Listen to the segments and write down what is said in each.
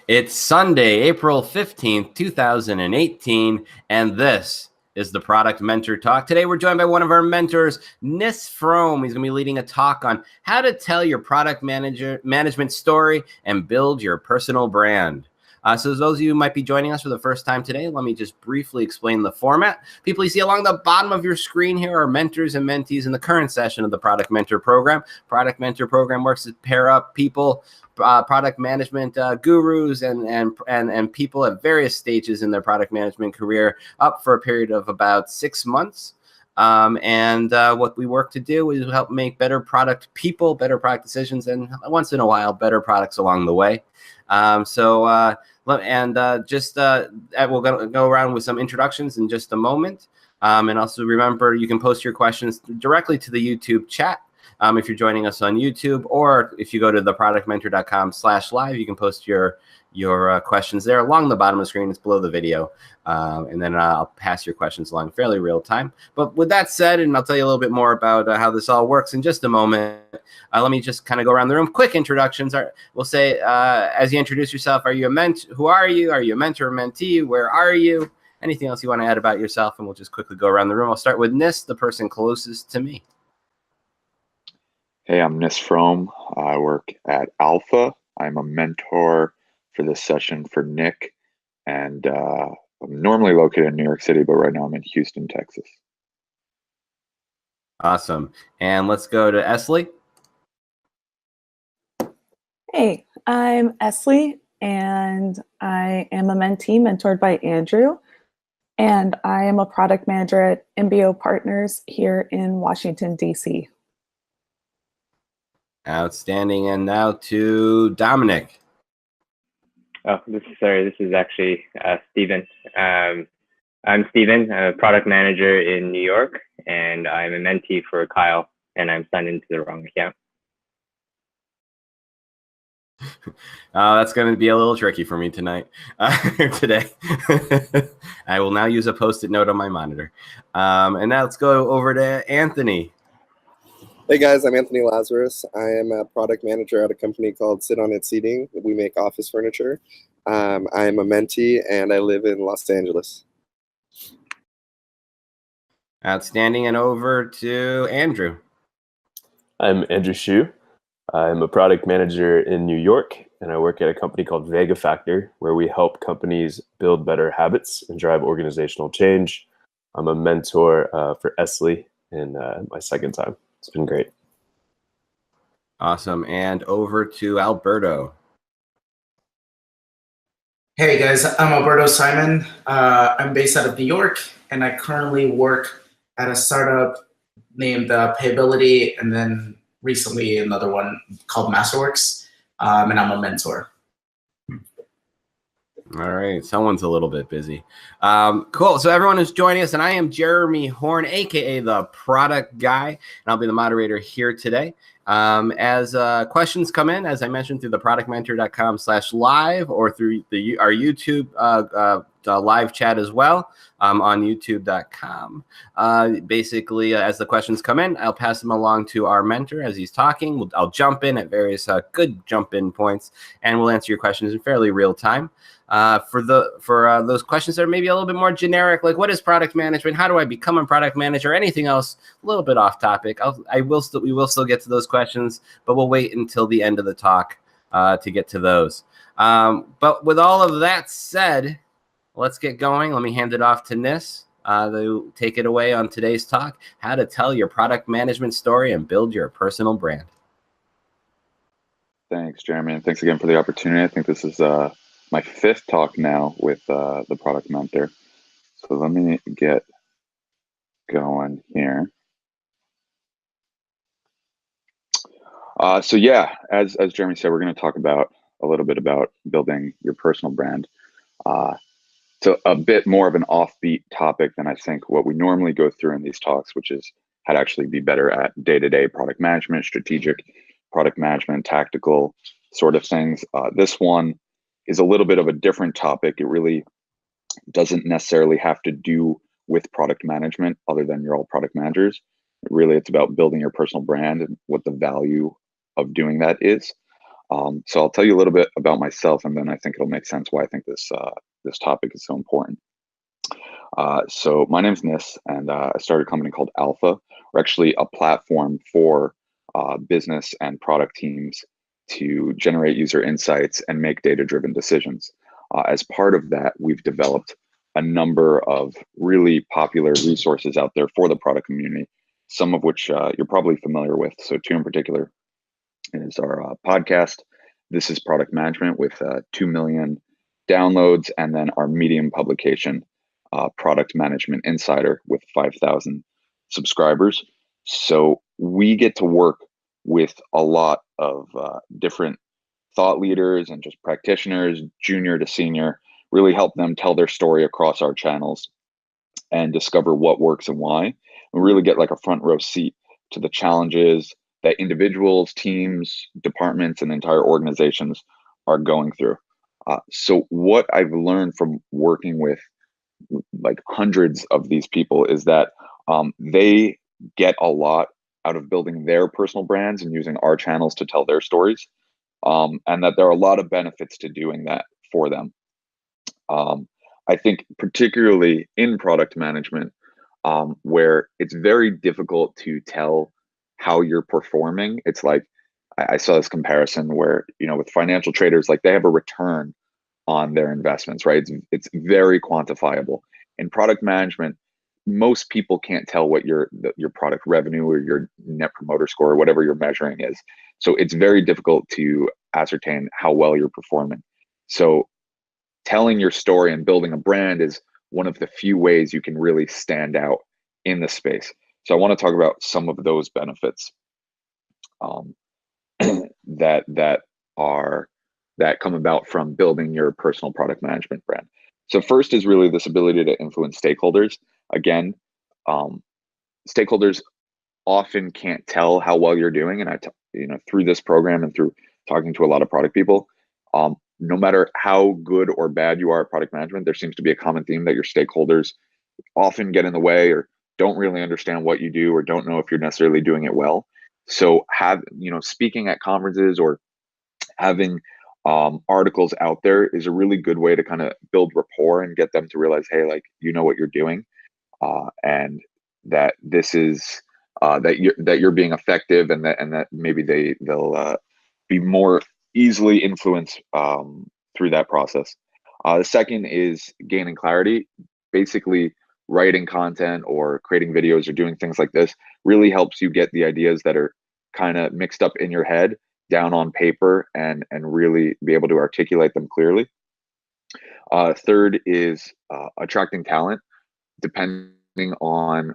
It's Sunday, April 15th, 2018, and this is the Product Mentor Talk. Today, we're joined by one of our mentors, Frome. He's going to be leading a talk on how to tell your product management story and build your personal brand. So those of you who might be joining us for the first time today, let me just briefly explain the format. People you see along the bottom of your screen here are mentors and mentees in the current session of the Product Mentor Program. Product Mentor Program works to pair up people, product management gurus and people at various stages in their product management career up for a period of about 6 months. What we work to do is help make better product people, better product decisions, and once in a while, better products along the way. We'll go around with some introductions in just a moment. And also remember, you can post your questions directly to the YouTube chat. If you're joining us on YouTube, or if you go to theproductmentor.com/live, you can post your questions there along the bottom of the screen. It's below the video. And then I'll pass your questions along fairly real time. But with that said, and I'll tell you a little bit more about how this all works in just a moment, let me just kind of go around the room. Quick introductions. We'll say, as you introduce yourself, who are you? Are you a mentor or mentee? Where are you? Anything else you want to add about yourself? And we'll just quickly go around the room. I'll start with Nis, the person closest to me. Hey, I'm Frome. I work at Alpha. I'm a mentor for this session for Nick, and I'm normally located in New York City, but right now I'm in Houston, Texas. Awesome. And let's go to Esley. Hey, I'm Esley, and I am a mentee mentored by Andrew, and I am a product manager at MBO Partners here in Washington, D.C. Outstanding. And now to Dominic. Oh, this is actually Steven. I'm Steven. I'm a product manager in New York, and I'm a mentee for Kyle, and I'm signed into the wrong account. That's going to be a little tricky for me today. I will now use a Post-it note on my monitor. And now let's go over to Anthony. Hey guys, I'm Anthony Lazarus. I am a product manager at a company called Sit On It Seating. We make office furniture. I am a mentee, and I live in Los Angeles. Outstanding. And over to Andrew. I'm Andrew Hsu. I'm a product manager in New York, and I work at a company called Vega Factor, where we help companies build better habits and drive organizational change. I'm a mentor for Esley in my second time. It's been great. Awesome. And over to Alberto. Hey guys, I'm Alberto Simon. I'm based out of New York, and I currently work at a startup named Payability, and then recently another one called Masterworks, and I'm a mentor. All right, someone's a little bit busy. Cool. So everyone who's joining us, and I am Jeremy Horn, aka the Product Guy, and I'll be the moderator here today. As questions come in, as I mentioned, through the productmentor.com/live or through our YouTube live chat as well on youtube.com. Basically, as the questions come in, I'll pass them along to our mentor as he's talking. I'll jump in at various good jump-in points, and we'll answer your questions in fairly real time. For those questions that are maybe a little bit more generic, like what is product management? How do I become a product manager? Anything else a little bit off topic? We will still get to those questions, but we'll wait until the end of the talk to get to those. But with all of that said, let's get going. Let me hand it off to Nis to take it away on today's talk, how to tell your product management story and build your personal brand. Thanks, Jeremy, and thanks again for the opportunity. I think this is my fifth talk now with the Product Mentor. So let me get going here. So yeah, as Jeremy said, we're going to talk about a little bit about building your personal brand. So a bit more of an offbeat topic than I think what we normally go through in these talks, which is how to actually be better at day-to-day product management, strategic product management, tactical sort of things. This one is a little bit of a different topic. It really doesn't necessarily have to do with product management other than you're all product managers. Really, it's about building your personal brand and what the value of doing that is. So I'll tell you a little bit about myself, and then I think it'll make sense why I think this topic is so important. So my name's Nis, and I started a company called Alpha. We're actually a platform for business and product teams to generate user insights and make data-driven decisions. As part of that, we've developed a number of really popular resources out there for the product community, some of which you're probably familiar with. So two in particular is our podcast. This is Product Management with 2 million downloads, and then our Medium publication, Product Management Insider, with 5,000 subscribers. So we get to work with a lot of different thought leaders and just practitioners, junior to senior, really help them tell their story across our channels and discover what works and why. We really get like a front row seat to the challenges that individuals, teams, departments, and entire organizations are going through. So what I've learned from working with like hundreds of these people is that they get a lot out of building their personal brands and using our channels to tell their stories, and that there are a lot of benefits to doing that for them. I think particularly in product management, where it's very difficult to tell how you're performing. It's like, I saw this comparison where, with financial traders, like they have a return on their investments, right? It's very quantifiable. In product management, most people can't tell what your product revenue or your net promoter score or whatever you're measuring is. So it's very difficult to ascertain how well you're performing. So telling your story and building a brand is one of the few ways you can really stand out in the space. So I want to talk about some of those benefits that come about from building your personal product management brand. So first is really this ability to influence stakeholders. Again, stakeholders often can't tell how well you're doing, and through this program and through talking to a lot of product people, no matter how good or bad you are at product management, there seems to be a common theme that your stakeholders often get in the way or don't really understand what you do or don't know if you're necessarily doing it well. So speaking at conferences or having articles out there is a really good way to kind of build rapport and get them to realize, hey, like, what you're doing, and that this is that you're being effective, and that maybe they'll be more easily influenced through that process. The second is gaining clarity. Basically, writing content or creating videos or doing things like this really helps you get the ideas that are kind of mixed up in your head down on paper and really be able to articulate them clearly. Third is attracting talent. Depending on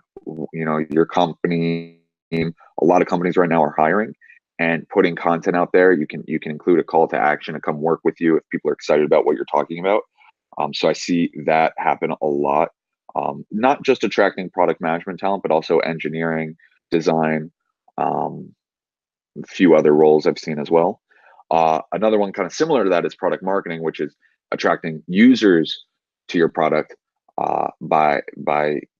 your company, a lot of companies right now are hiring, and putting content out there, you can include a call to action to come work with you if people are excited about what you're talking about. So I see that happen a lot. Not just attracting product management talent, but also engineering, design, a few other roles I've seen as well. Another one kind of similar to that is product marketing, which is attracting users to your product by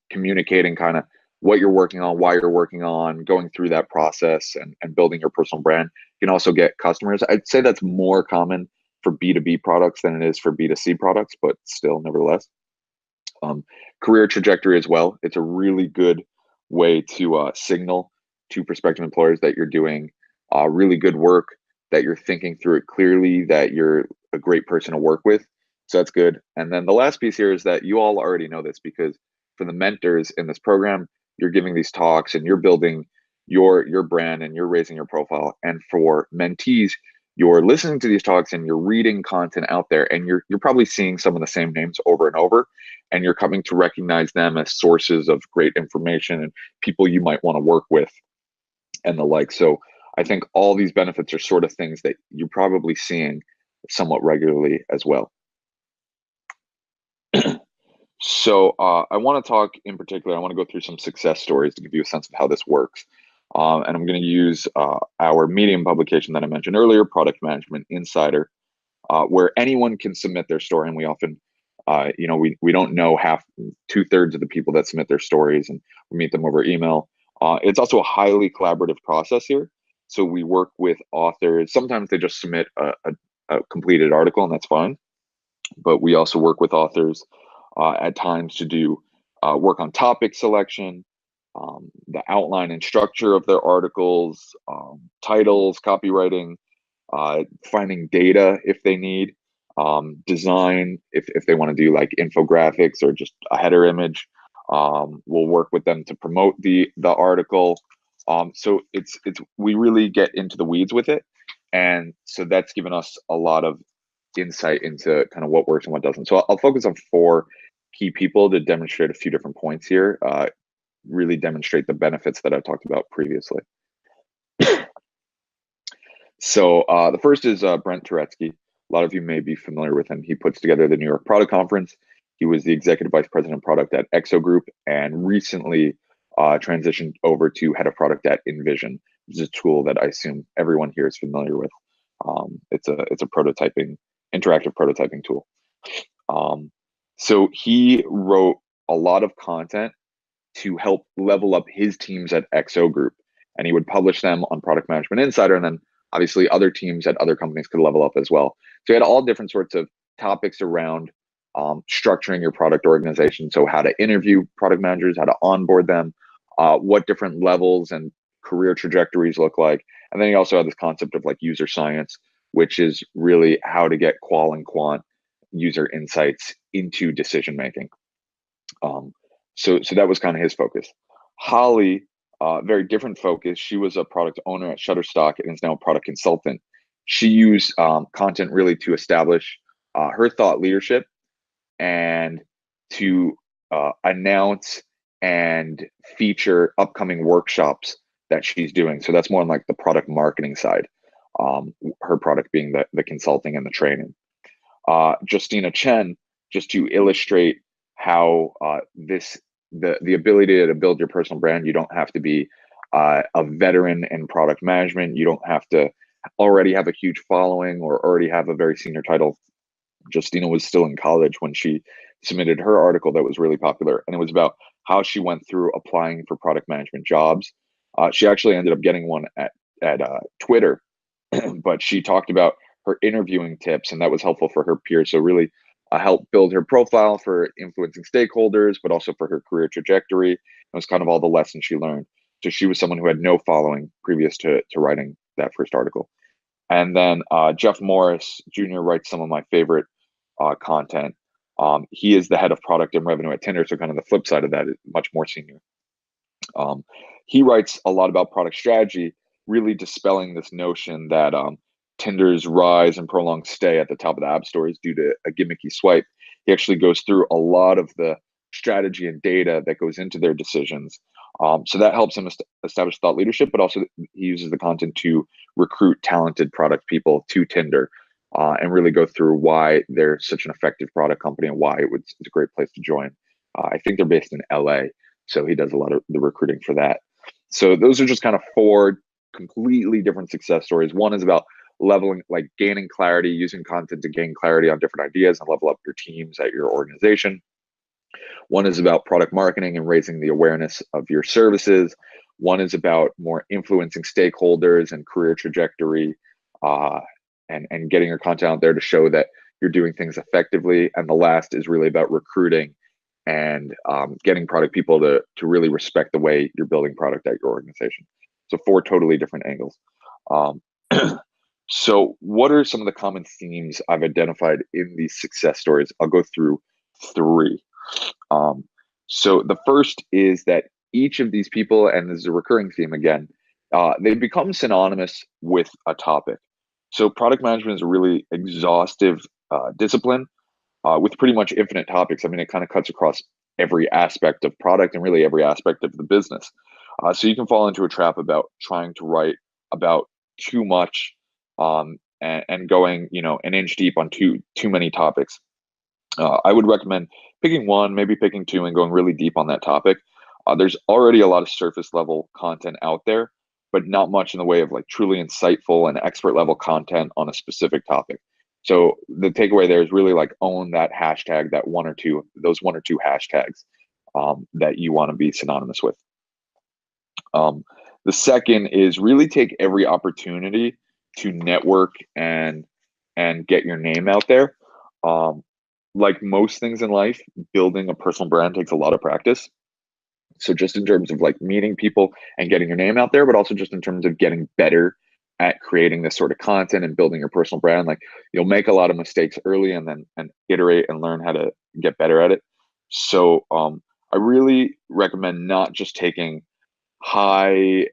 communicating kind of what you're working on, why you're working on, going through that process and building your personal brand. You can also get customers. I'd say that's more common for B2B products than it is for B2C products, but still, nevertheless. Career trajectory as well. It's a really good way to signal to prospective employers that you're doing really good work, that you're thinking through it clearly, that you're a great person to work with. So that's good. And then the last piece here is that you all already know this, because for the mentors in this program, you're giving these talks and you're building your brand and you're raising your profile. And for mentees, you're listening to these talks and you're reading content out there, and you're probably seeing some of the same names over and over, and you're coming to recognize them as sources of great information and people you might want to work with and the like. So I think all these benefits are sort of things that you're probably seeing somewhat regularly as well. So I want to talk in particular, I want to go through some success stories to give you a sense of how this works. And I'm going to use our Medium publication that I mentioned earlier, Product Management Insider, where anyone can submit their story. And we often, we don't know 2/3 of the people that submit their stories, and we meet them over email. It's also a highly collaborative process here. So we work with authors. Sometimes they just submit a completed article, and that's fine. But we also work with authors at times to do work on topic selection, the outline and structure of their articles, titles, copywriting, finding data if they need, design if they want to do like infographics or just a header image. We'll work with them to promote the article. So it's we really get into the weeds with it, and so that's given us a lot of insight into kind of what works and what doesn't. So I'll focus on 4 key people to demonstrate a few different points here. Really demonstrate the benefits that I talked about previously. So the first is Brent Turetsky. A lot of you may be familiar with him. He puts together the New York Product Conference. He was the Executive Vice President of Product at Exo Group and recently transitioned over to Head of Product at InVision, which is a tool that I assume everyone here is familiar with. It's a prototyping, interactive prototyping tool. So he wrote a lot of content to help level up his teams at Exo Group, and he would publish them on Product Management Insider, and then obviously other teams at other companies could level up as well. So he had all different sorts of topics around structuring your product organization. So how to interview product managers, how to onboard them, what different levels and career trajectories look like. And then he also had this concept of like user science, which is really how to get qual and quant user insights into decision making. So that was kind of his focus. Holly, very different focus. She was a product owner at Shutterstock and is now a product consultant. She used content really to establish her thought leadership and to announce and feature upcoming workshops that she's doing. So that's more on like the product marketing side, her product being the consulting and the training. Justina Chen, just to illustrate how the ability to build your personal brand, you don't have to be a veteran in product management. You don't have to already have a huge following or already have a very senior title. Justina was still in college when she submitted her article that was really popular, and it was about how she went through applying for product management jobs. She actually ended up getting one at Twitter, but she talked about her interviewing tips, and that was helpful for her peers. So really helped build her profile for influencing stakeholders, but also for her career trajectory. It was kind of all the lessons she learned. So she was someone who had no following previous to writing that first article. And then Jeff Morris Jr. writes some of my favorite content. He is the head of product and revenue at Tinder, so kind of the flip side of that is much more senior. He writes a lot about product strategy, really dispelling this notion that Tinder's rise and prolonged stay at the top of the app store is due to a gimmicky swipe. He actually goes through a lot of the strategy and data that goes into their decisions. So that helps him establish thought leadership, but also he uses the content to recruit talented product people to Tinder and really go through why they're such an effective product company and why it's a great place to join. I think they're based in LA, so he does a lot of the recruiting for that. So those are just kind of 4 completely different success stories. One is about leveling, like gaining clarity, using content to gain clarity on different ideas and level up your teams at your organization. One is about product marketing and raising the awareness of your services. One is about more influencing stakeholders and career trajectory, and getting your content out there to show that you're doing things effectively. And the last is really about recruiting and getting product people to really respect the way you're building product at your organization. So 4 totally different angles. So what are some of the common themes I've identified in these success stories? I'll go through 3. So the first is that each of these people, and this is a recurring theme again, they become synonymous with a topic. So product management is a really exhaustive discipline with pretty much infinite topics. I mean, it kind of cuts across every aspect of product and really every aspect of the business. So you can fall into a trap about trying to write about too much and going, an inch deep on too many topics. I would recommend picking 1, maybe picking 2, and going really deep on that topic. There's already a lot of surface level content out there, but not much in the way of like truly insightful and expert level content on a specific topic. So the takeaway there is really like own that hashtag, those 1 or 2 hashtags that you want to be synonymous with. The second is really take every opportunity to network and get your name out there. Like most things in life, building a personal brand takes a lot of practice. So just in terms of like meeting people and getting your name out there, but also just in terms of getting better at creating this sort of content and building your personal brand, like you'll make a lot of mistakes early and then iterate and learn how to get better at it. So I really recommend not just taking high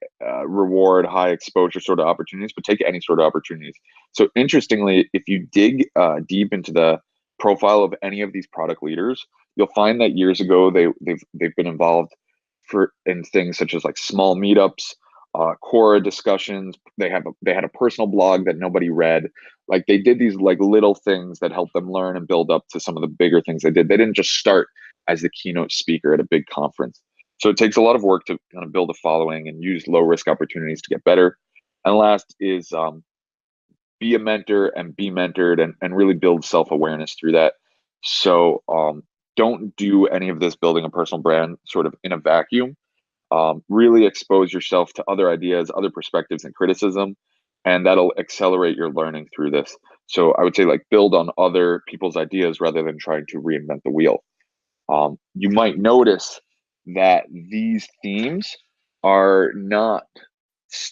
reward, high exposure sort of opportunities, but take any sort of opportunities. So interestingly, if you dig deep into the profile of any of these product leaders, you'll find that years ago they've been involved in things such as like small meetups, Quora discussions. They had a personal blog that nobody read. Like they did these like little things that helped them learn and build up to some of the bigger things they did. They didn't just start as the keynote speaker at a big conference. So it takes a lot of work to kind of build a following and use low risk opportunities to get better. And last is be a mentor and be mentored and really build self-awareness through that. So don't do any of this building a personal brand sort of in a vacuum. Really expose yourself to other ideas, other perspectives and criticism, and that'll accelerate your learning through this. So I would say like build on other people's ideas rather than trying to reinvent the wheel. You might notice that these themes are not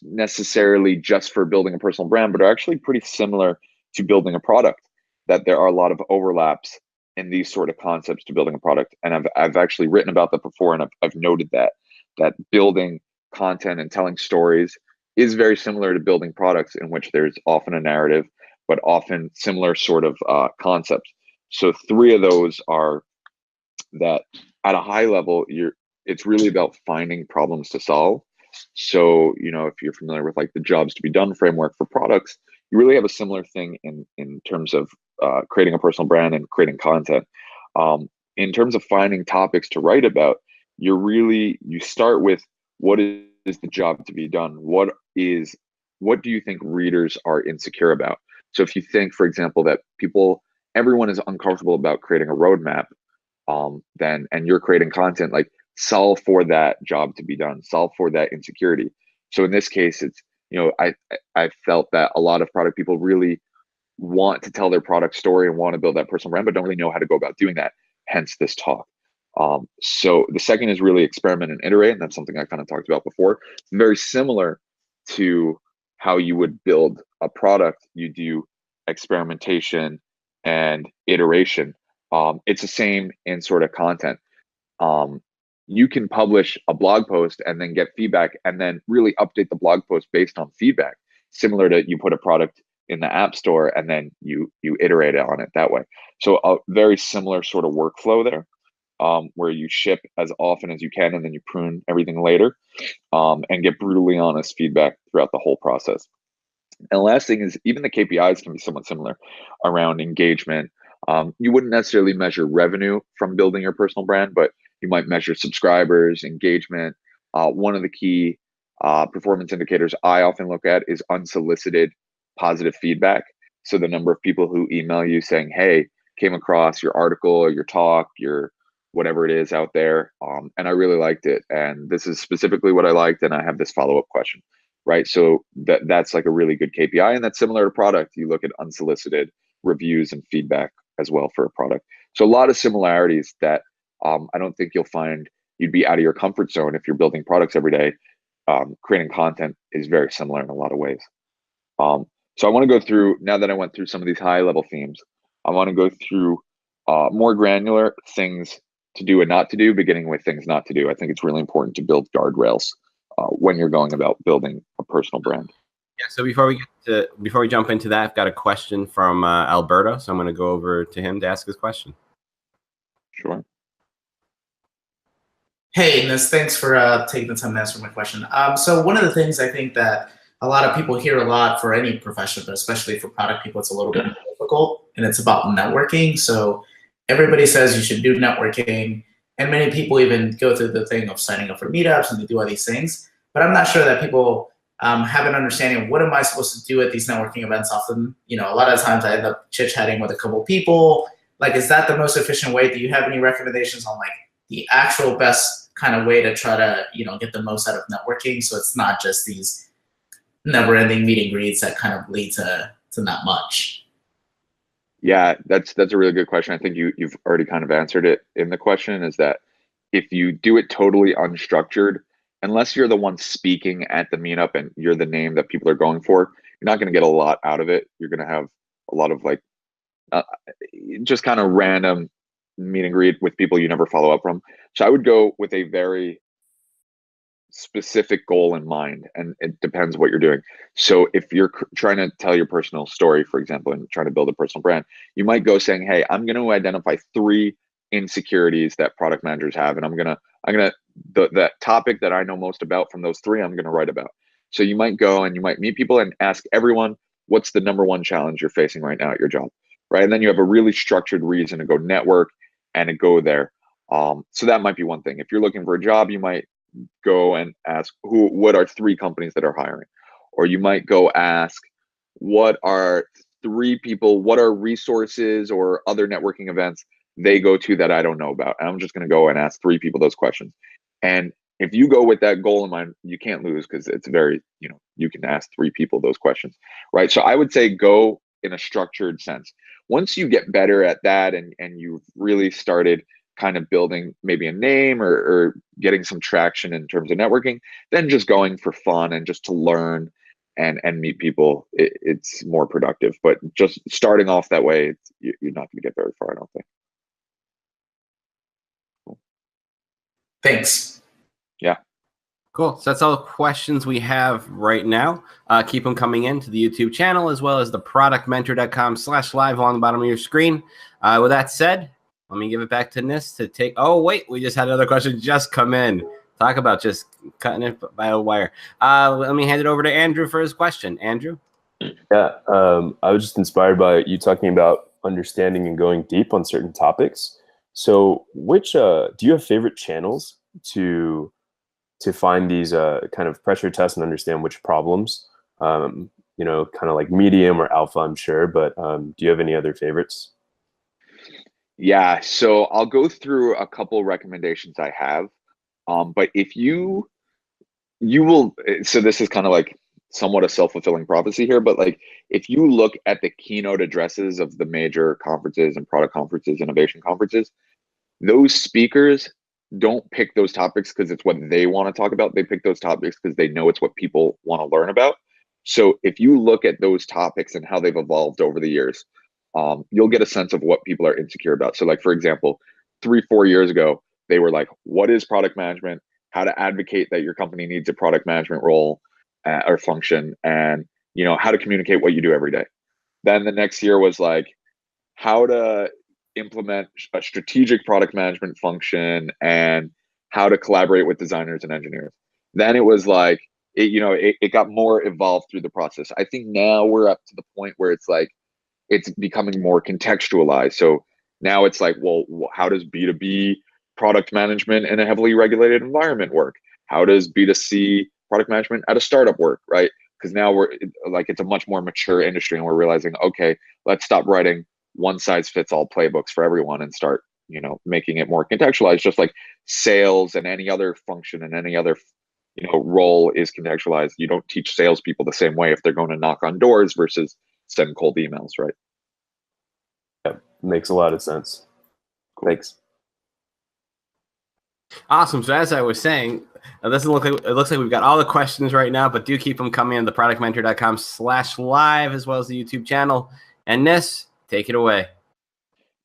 necessarily just for building a personal brand, but are actually pretty similar to building a product, that there are a lot of overlaps in these sort of concepts to building a product. And I've actually written about that before, and I've noted that building content and telling stories is very similar to building products, in which there's often a narrative, but often similar sort of concepts. So 3 of those are that at a high level, it's really about finding problems to solve. So, if you're familiar with like the jobs to be done framework for products, you really have a similar thing in terms of creating a personal brand and creating content. In terms of finding topics to write about, you start with what is the job to be done? What do you think readers are insecure about? So if you think, for example, that everyone is uncomfortable about creating a roadmap, and you're creating content, like solve for that job to be done, solve for that insecurity. So in this case, it's, I felt that a lot of product people really want to tell their product story and want to build that personal brand, but don't really know how to go about doing that. Hence this talk. So the second is really experiment and iterate. And that's something I kind of talked about before. It's very similar to how you would build a product. You do experimentation and iteration. It's the same in sort of content. You can publish a blog post and then get feedback and then really update the blog post based on feedback, similar to you put a product in the app store and then you iterate on it that way. So a very similar sort of workflow there, where you ship as often as you can and then you prune everything later, and get brutally honest feedback throughout the whole process. And the last thing is, even the KPIs can be somewhat similar around engagement. You wouldn't necessarily measure revenue from building your personal brand, but you might measure subscribers, engagement. One of the key performance indicators I often look at is unsolicited positive feedback. So the number of people who email you saying, hey, came across your article or your talk, your whatever it is out there, and I really liked it. And this is specifically what I liked, and I have this follow-up question, right? So that's like a really good KPI, and that's similar to product. You look at unsolicited reviews and feedback as well for a product. So a lot of similarities that I don't think you'll find you'd be out of your comfort zone if you're building products every day. Creating content is very similar in a lot of ways. So I want to go through, now that I went through some of these high level themes, I want to go through more granular things to do and not to do, beginning with things not to do. I think it's really important to build guardrails when you're going about building a personal brand. Yeah. So before we jump into that, I've got a question from Alberto. So I'm going to go over to him to ask his question. Sure. Hey, Ines, thanks for taking the time to answer my question. So one of the things I think that a lot of people hear a lot for any profession, but especially for product people, it's a little bit more difficult, and it's about networking. So everybody says you should do networking, and many people even go through the thing of signing up for meetups and they do all these things. But I'm not sure that people have an understanding of what am I supposed to do at these networking events. Often, a lot of times I end up chit-chatting with a couple of people. Like, is that the most efficient way? Do you have any recommendations on like the actual best kind of way to try to, get the most out of networking. So it's not just these never-ending meet and greets that kind of lead to not much. Yeah, that's a really good question. I think you've already kind of answered it in the question, is that if you do it totally unstructured, unless you're the one speaking at the meetup and you're the name that people are going for, you're not going to get a lot out of it. You're going to have a lot of like just kind of random meet and greet with people you never follow up from. So I would go with a very specific goal in mind, and it depends what you're doing. So if you're trying to tell your personal story, for example, and trying to build a personal brand, you might go saying, hey, I'm going to identify 3 insecurities that product managers have, and I'm gonna that topic that I know most about from those 3, I'm gonna write about. So you might go and you might meet people and ask everyone, what's the #1 challenge you're facing right now at your job, right? And then you have a really structured reason to go network and to go there. So that might be one thing. If you're looking for a job, you might go and ask what are 3 companies that are hiring, or you might go ask what are 3 people, what are resources or other networking events they go to that I don't know about, and I'm just going to go and ask 3 people those questions. And if you go with that goal in mind, you can't lose, because it's very, you can ask 3 people those questions, right? So I would say go in a structured sense. Once you get better at that, and you've really started kind of building maybe a name or getting some traction in terms of networking, then just going for fun and just to learn and meet people, it's more productive. But just starting off that way, you're not going to get very far, I don't think. Cool. Thanks. Yeah. Cool. So that's all the questions we have right now. Keep them coming in to the YouTube channel, as well as the productmentor.com/live on the bottom of your screen. With that said, let me give it back to Nis to take. Oh, wait, we just had another question just come in. Talk about just cutting it by a wire. Let me hand it over to Andrew for his question. Andrew? Yeah, I was just inspired by you talking about understanding and going deep on certain topics. So which, do you have favorite channels to find these kind of pressure tests and understand which problems, kind of like medium or alpha, I'm sure, but do you have any other favorites? Yeah, so I'll go through a couple recommendations I have. But if you will, so this is kind of like somewhat a self-fulfilling prophecy here, but like if you look at the keynote addresses of the major conferences and product conferences, innovation conferences, those speakers don't pick those topics because it's what they want to talk about. They pick those topics because they know it's what people want to learn about. So if you look at those topics and how they've evolved over the years, you'll get a sense of what people are insecure about. So like, for example, 3-4 years ago, they were like, what is product management? How to advocate that your company needs a product management role or function, and how to communicate what you do every day. Then the next year was like, how to implement a strategic product management function and how to collaborate with designers and engineers. Then it was like, it got more evolved through the process. I think now we're up to the point where it's like, it's becoming more contextualized. So now it's like, well, how does B2B product management in a heavily regulated environment work? How does B2C product management at a startup work, right? Because now we're like, it's a much more mature industry, and we're realizing, okay, let's stop writing one size fits all playbooks for everyone and start, making it more contextualized, just like sales and any other function and any other, role is contextualized. You don't teach salespeople the same way if they're going to knock on doors versus send cold emails, right? Yeah, makes a lot of sense. Cool. Thanks. Awesome. So as I was saying, it looks like we've got all the questions right now, but do keep them coming on the productmentor.com/live, as well as the YouTube channel. And Nis, take it away.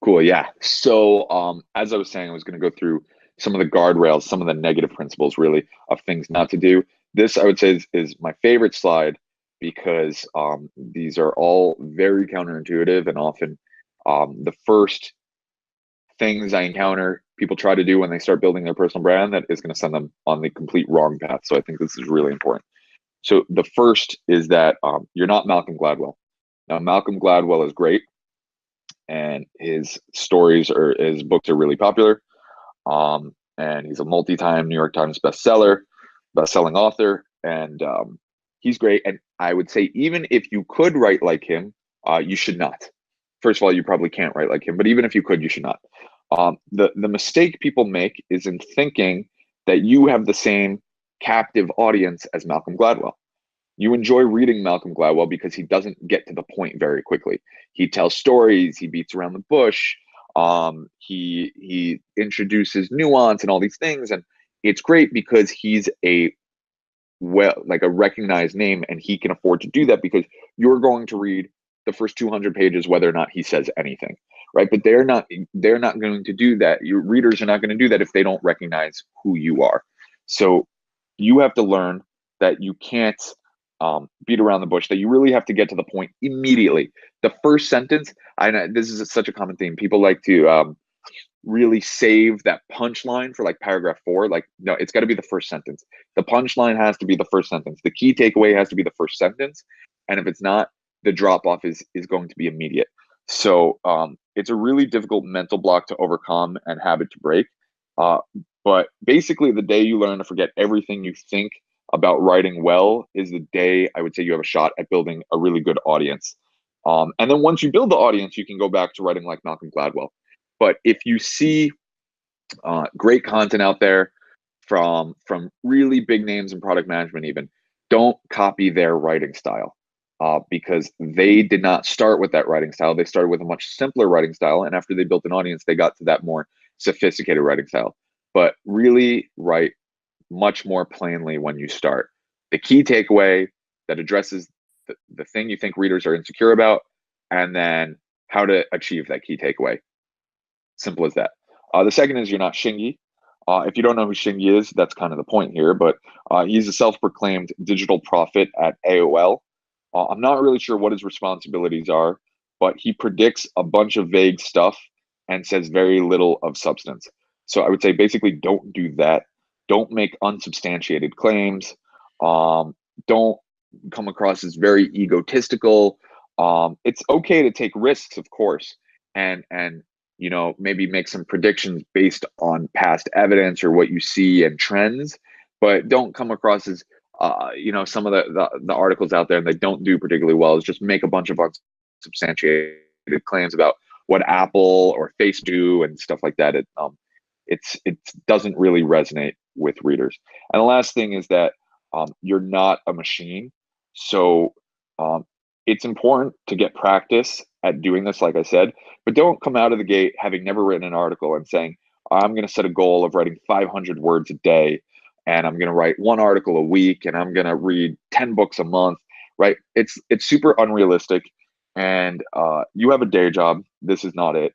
Cool. Yeah. So as I was saying, I was going to go through some of the guardrails, some of the negative principles really of things not to do. This, I would say, is my favorite slide, because these are all very counterintuitive, and often the first things I encounter people try to do when they start building their personal brand that is going to send them on the complete wrong path. So I think this is really important. So the first is that you're not Malcolm Gladwell. Now, Malcolm Gladwell is great, and his stories or his books are really popular. And he's a multi-time New York Times best-selling author, and he's great. And I would say, even if you could write like him, you should not. First of all, you probably can't write like him, but even if you could, you should not. The mistake people make is in thinking that you have the same captive audience as Malcolm Gladwell. You enjoy reading Malcolm Gladwell because he doesn't get to the point very quickly. He tells stories, he beats around the bush, he introduces nuance and all these things, and it's great because he's a recognized name, and he can afford to do that because you're going to read the first 200 pages whether or not he says anything, right? But they're not going to do that. Your readers are not going to do that if they don't recognize who you are. So you have to learn that you can't beat around the bush, that you really have to get to the point immediately. The first sentence, I know this is such a common theme. People like to really save that punchline for like paragraph 4. Like, no, it's got to be the first sentence. The punchline has to be the first sentence. The key takeaway has to be the first sentence. And if it's not, the drop off is going to be immediate. So it's a really difficult mental block to overcome and habit to break. But basically, the day you learn to forget everything you think about writing well is the day I would say you have a shot at building a really good audience. And then once you build the audience, you can go back to writing like Malcolm Gladwell. But if you see great content out there from really big names in product management, even, don't copy their writing style because they did not start with that writing style. They started with a much simpler writing style. And after they built an audience, they got to that more sophisticated writing style. But really write much more plainly when you start. The key takeaway that addresses the thing you think readers are insecure about, and then how to achieve that key takeaway. Simple as that. The second is you're not Shingy. If you don't know who Shingy is, that's kind of the point here, but he's a self-proclaimed digital prophet at AOL. I'm not really sure what his responsibilities are, but he predicts a bunch of vague stuff and says very little of substance. So I would say basically don't do that. Don't make unsubstantiated claims. Don't come across as very egotistical. It's okay to take risks, of course, and maybe make some predictions based on past evidence or what you see and trends, but don't come across as some of the articles out there, and they don't do particularly well, is just make a bunch of unsubstantiated claims about what Apple or Facebook do and stuff like that. It doesn't really resonate with readers. And the last thing is that you're not a machine. So it's important to get practice at doing this, like I said, but don't come out of the gate having never written an article and saying, I'm going to set a goal of writing 500 words a day, and I'm going to write 1 article a week, and I'm going to read 10 books a month, right? It's super unrealistic, and you have a day job. This is not it.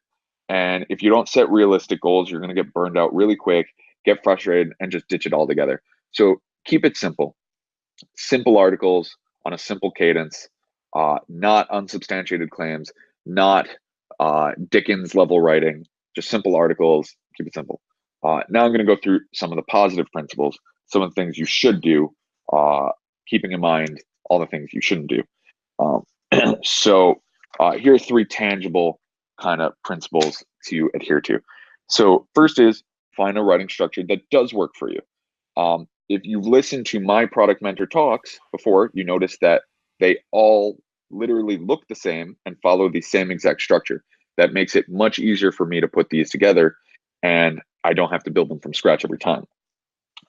And if you don't set realistic goals, you're going to get burned out really quick, get frustrated, and just ditch it altogether. So keep it simple. Simple articles on a simple cadence, not unsubstantiated claims, not Dickens level writing, just simple articles. Keep it simple. Now I'm going to go through some of the positive principles, some of the things you should do, keeping in mind all the things you shouldn't do. So here are 3 tangible kind of principles to adhere to. So first is find a writing structure that does work for you. If you've listened to my product mentor talks before, you notice that they all literally look the same and follow the same exact structure. That makes it much easier for me to put these together, and I don't have to build them from scratch every time.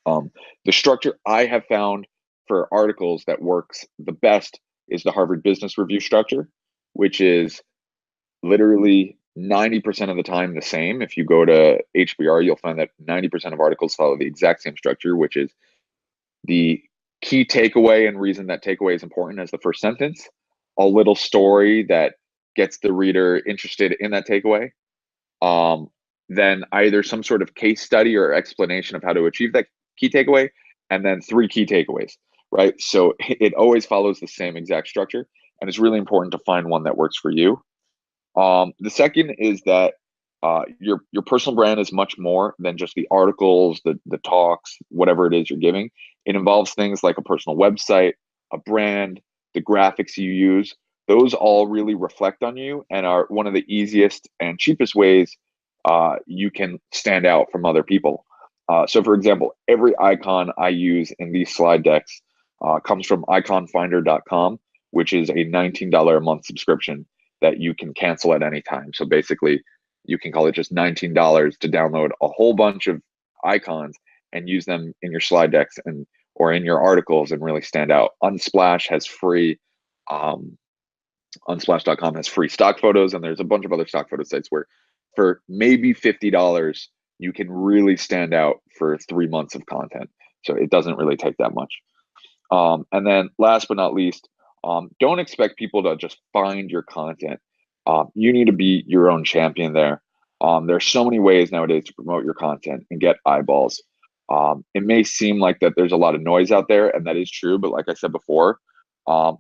The structure I have found for articles that works the best is the Harvard Business Review structure, which is literally 90% of the time the same. If you go to HBR, you'll find that 90% of articles follow the exact same structure, which is the key takeaway and reason that takeaway is important as the first sentence, a little story that gets the reader interested in that takeaway, then either some sort of case study or explanation of how to achieve that key takeaway, and then 3 key takeaways, right? So it always follows the same exact structure, and it's really important to find one that works for you. The second is that your personal brand is much more than just the articles, the talks, whatever it is you're giving. It involves things like a personal website, a brand, the graphics you use. Those all really reflect on you and are one of the easiest and cheapest ways you can stand out from other people. So for example, every icon I use in these slide decks comes from iconfinder.com, which is a $19 a month subscription that you can cancel at any time. So basically, you can call it just $19 to download a whole bunch of icons, and use them in your slide decks and or in your articles and really stand out. Unsplash has free, unsplash.com has free stock photos, and there's a bunch of other stock photo sites where for maybe $50, you can really stand out for 3 months of content. So it doesn't really take that much. And then last but not least, don't expect people to just find your content. You need to be your own champion there. There's so many ways nowadays to promote your content and get eyeballs. It may seem like that there's a lot of noise out there, and that is true, but like I said before,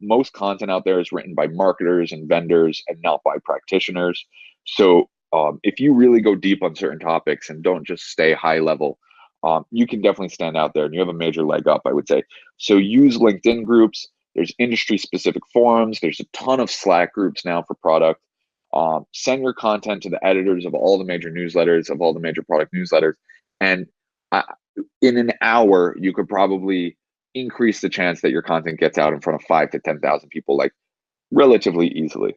most content out there is written by marketers and vendors and not by practitioners. So if you really go deep on certain topics and don't just stay high level, you can definitely stand out there and you have a major leg up, I would say. So use LinkedIn groups. There's industry specific forums. There's a ton of Slack groups now for product. Send your content to the editors of all the major newsletters, of all the major product newsletters. And in an hour, you could probably increase the chance that your content gets out in front of 5,000 to 10,000 people, like relatively easily,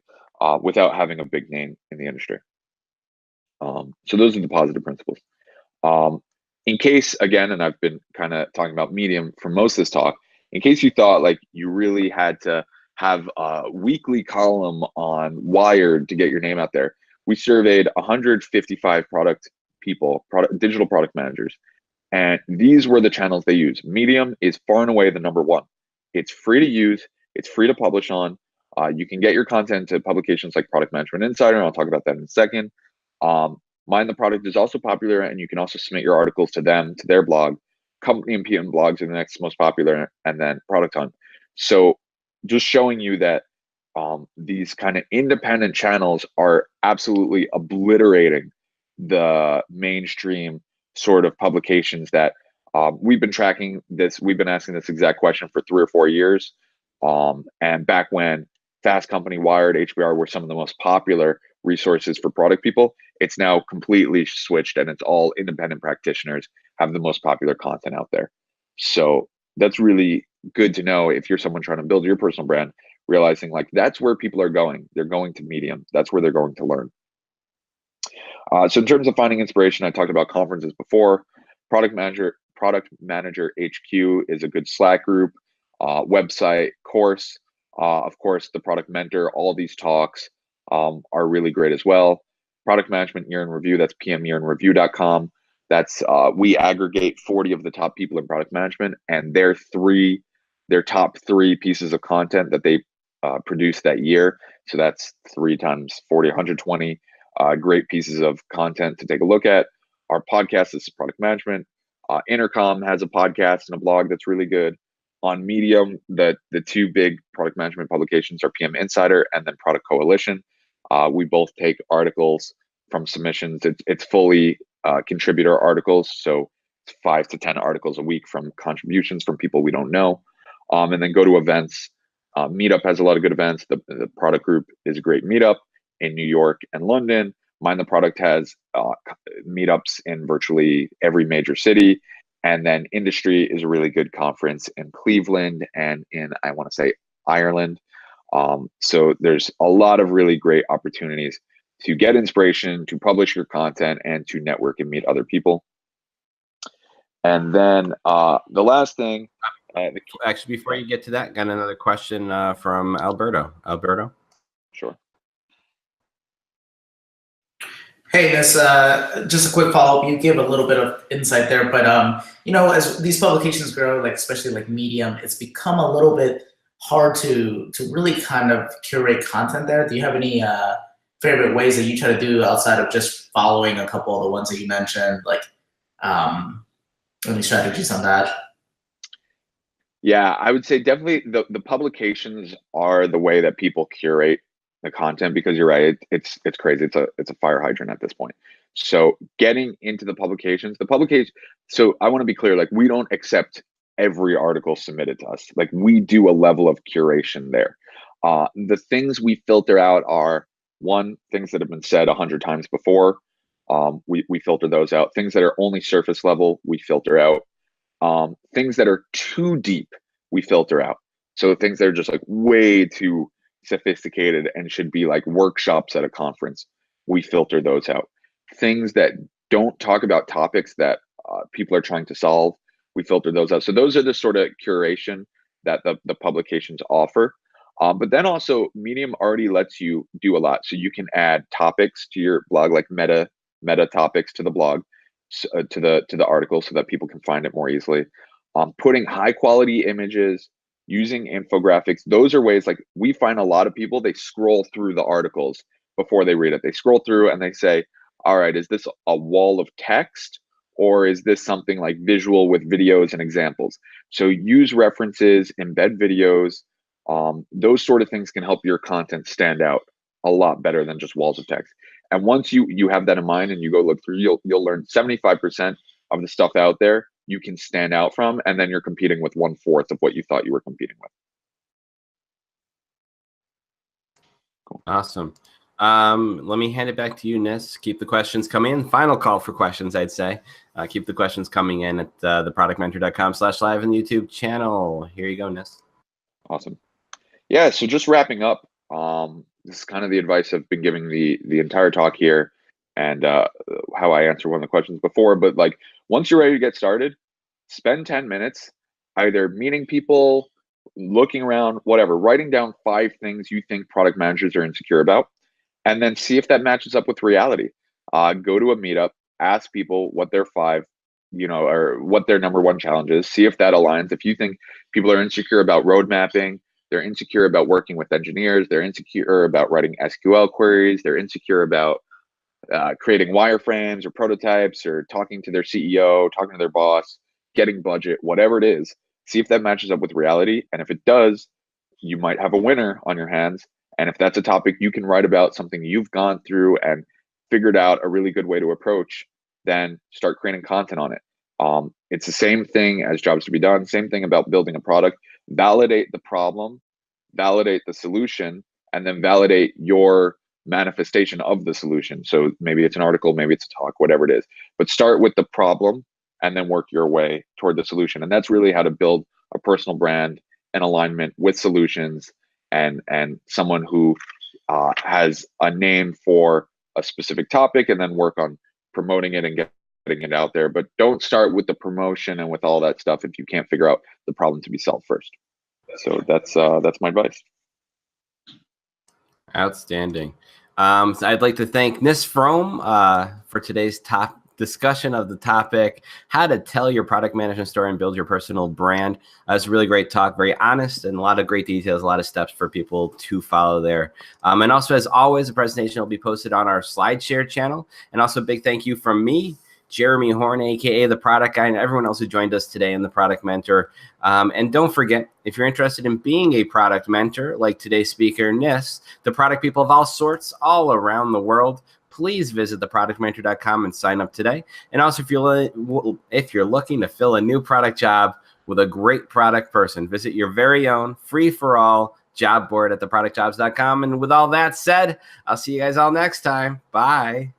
without having a big name in the industry. So those are the positive principles. In case, again, and I've been kind of talking about Medium for most of this talk, in case you thought like you really had to have a weekly column on Wired to get your name out there, we surveyed 155 digital product managers, and these were the channels they use. Medium is far and away the #1. It's free to use. It's free to publish on. You can get your content to publications like Product Management Insider, and I'll talk about that in a second. Mind the Product is also popular, and you can also submit your articles to them, to their blog. Company and PM blogs are the next most popular, and then Product Hunt. So just showing you that these kind of independent channels are absolutely obliterating the mainstream sort of publications that we've been tracking this. We've been asking this exact question for 3 or 4 years. And back when Fast Company, Wired, HBR were some of the most popular resources for product people, it's now completely switched, and it's all independent practitioners have the most popular content out there. So that's really good to know if you're someone trying to build your personal brand, realizing like that's where people are going. They're going to Medium. That's where they're going to learn. So in terms of finding inspiration, I talked about conferences before. Product Manager HQ is a good Slack group, website, course. Of course, the Product Mentor, all these talks are really great as well. Product Management Year in Review, that's pmyearinreview.com. That's we aggregate 40 of the top people in product management, and their top 3 pieces of content that they produce that year. So that's 3 times 40, 120 great pieces of content to take a look at. Our podcast is Product Management. Intercom has a podcast and a blog that's really good. On Medium, the 2 big product management publications are PM Insider and then Product Coalition. We both take articles from submissions. It's fully contributor articles, so it's 5 to 10 articles a week from contributions from people we don't know. And then go to events. Meetup has a lot of good events. The product group is a great meetup in New York and London. Mind the Product has meetups in virtually every major city. And then Industry is a really good conference in Cleveland and in, I want to say, Ireland. So there's a lot of really great opportunities to get inspiration, to publish your content, and to network and meet other people. And then the last thing. Actually, before you get to that, got another question from Alberto. Alberto? Sure. Hey, this just a quick follow-up. You gave a little bit of insight there, but as these publications grow, like especially like Medium, it's become a little bit hard to really kind of curate content there. Do you have any favorite ways that you try to do outside of just following a couple of the ones that you mentioned? Like any strategies on that? Yeah, I would say definitely the publications are the way that people curate the content, because you're right, it's crazy. It's a fire hydrant at this point. So getting into the publications, so I want to be clear, like we don't accept every article submitted to us. Like we do a level of curation there. The things we filter out are, one, things that have been said 100 times before. We filter those out. Things that are only surface level, we filter out. Things that are too deep, we filter out. So things that are just like way too sophisticated and should be like workshops at a conference, we filter those out. Things that don't talk about topics that people are trying to solve. We filter those out. So those are the sort of curation that the publications offer. But then also Medium already lets you do a lot. So you can add topics to your blog, like meta topics to the blog, to the article, so that people can find it more easily. Putting high quality images, using infographics. Those are ways, like, we find a lot of people, they scroll through the articles before they read it. They scroll through and they say, all right, is this a wall of text, or is this something like visual with videos and examples? So use references, embed videos. Those sort of things can help your content stand out a lot better than just walls of text. And once you have that in mind and you go look through, you'll learn 75% of the stuff out there you can stand out from, and then you're competing with 1/4 of what you thought you were competing with. Cool. Awesome. Let me hand it back to you, Nis. Keep the questions coming in. Final call for questions, I'd say. Keep the questions coming in at theproductmentor.com/live and YouTube channel. Here you go, Nis. Awesome. Yeah, so just wrapping up, this is kind of the advice I've been giving the entire talk here, and how I answered one of the questions before. But like, once you're ready to get started, spend 10 minutes either meeting people, looking around, whatever, writing down 5 things you think product managers are insecure about, and then see if that matches up with reality. Go to a meetup, ask people what their 5, or what their number 1 challenge is. See if that aligns. If you think people are insecure about road mapping, they're insecure about working with engineers, they're insecure about writing SQL queries, they're insecure about creating wireframes or prototypes, or talking to their CEO, talking to their boss, getting budget, whatever it is, see if that matches up with reality. And if it does, you might have a winner on your hands. And if that's a topic you can write about, something you've gone through and figured out a really good way to approach, then start creating content on it. It's the same thing as jobs to be done, same thing about building a product. Validate the problem, validate the solution, and then validate your manifestation of the solution. So maybe it's an article, maybe it's a talk, whatever it is, but start with the problem and then work your way toward the solution. And that's really how to build a personal brand in alignment with solutions, and someone who has a name for a specific topic, and then work on promoting it and getting it out there. But don't start with the promotion and with all that stuff if you can't figure out the problem to be solved first. So that's my advice. Outstanding. So I'd like to thank Nis Frome for today's top discussion of the topic, how to tell your product management story and build your personal brand. It's a really great talk, very honest, and a lot of great details, a lot of steps for people to follow there. And also, as always, the presentation will be posted on our SlideShare channel. And also a big thank you from me, Jeremy Horn, aka the Product Guy, and everyone else who joined us today in the Product Mentor. And don't forget, if you're interested in being a product mentor, like today's speaker, Nis, the product people of all sorts all around the world, please visit theproductmentor.com and sign up today. And also, if you're looking to fill a new product job with a great product person, visit your very own free-for-all job board at theproductjobs.com. And with all that said, I'll see you guys all next time. Bye.